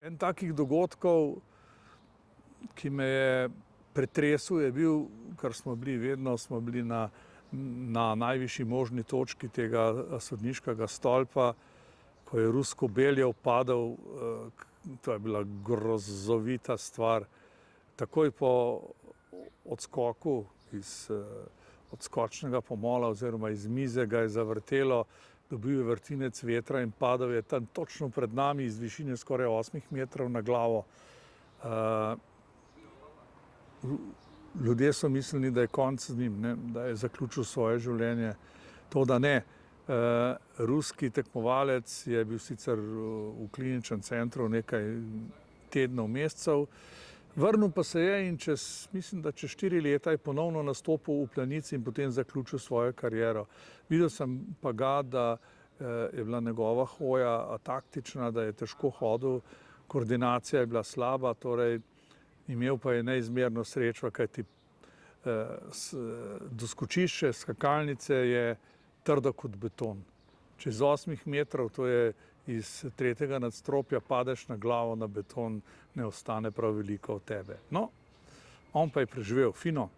En takih dogodkov, ki me je pretresel, je bil, ker smo bili na najvišji možni točki tega sodniškega stolpa, ko je rusko Beljev padel, to je bila grozovita stvar. Takoj po odskoku iz odskočnega pomola oziroma iz mize ga je zavrtelo, dobil je vrtinec vetra in padel je tam točno pred nami iz višine skoraj 8 metrov na glavo. Ljudje so mislili, da je konec z njim, ne, da je zaključil svoje življenje. To, da ne. Ruski tekmovalec je bil sicer v kliničnem centru nekaj tednov, mesecev, vrnil pa se je in mislim, da čez 4 leta je ponovno nastopil v Planici in potem zaključil svojo kariero. Videl sem pa ga, da je bila njegova hoja ataktična, da je težko hodil, koordinacija je bila slaba, torej imel pa je neizmerno srečo, kajti doskočišče skakalnice je trdo kot beton. Čez 8 metrov, to je iz 3. nadstropja, padeš na glavo na beton, ne ostane prav veliko od tebe. No, on pa je preživel, fino.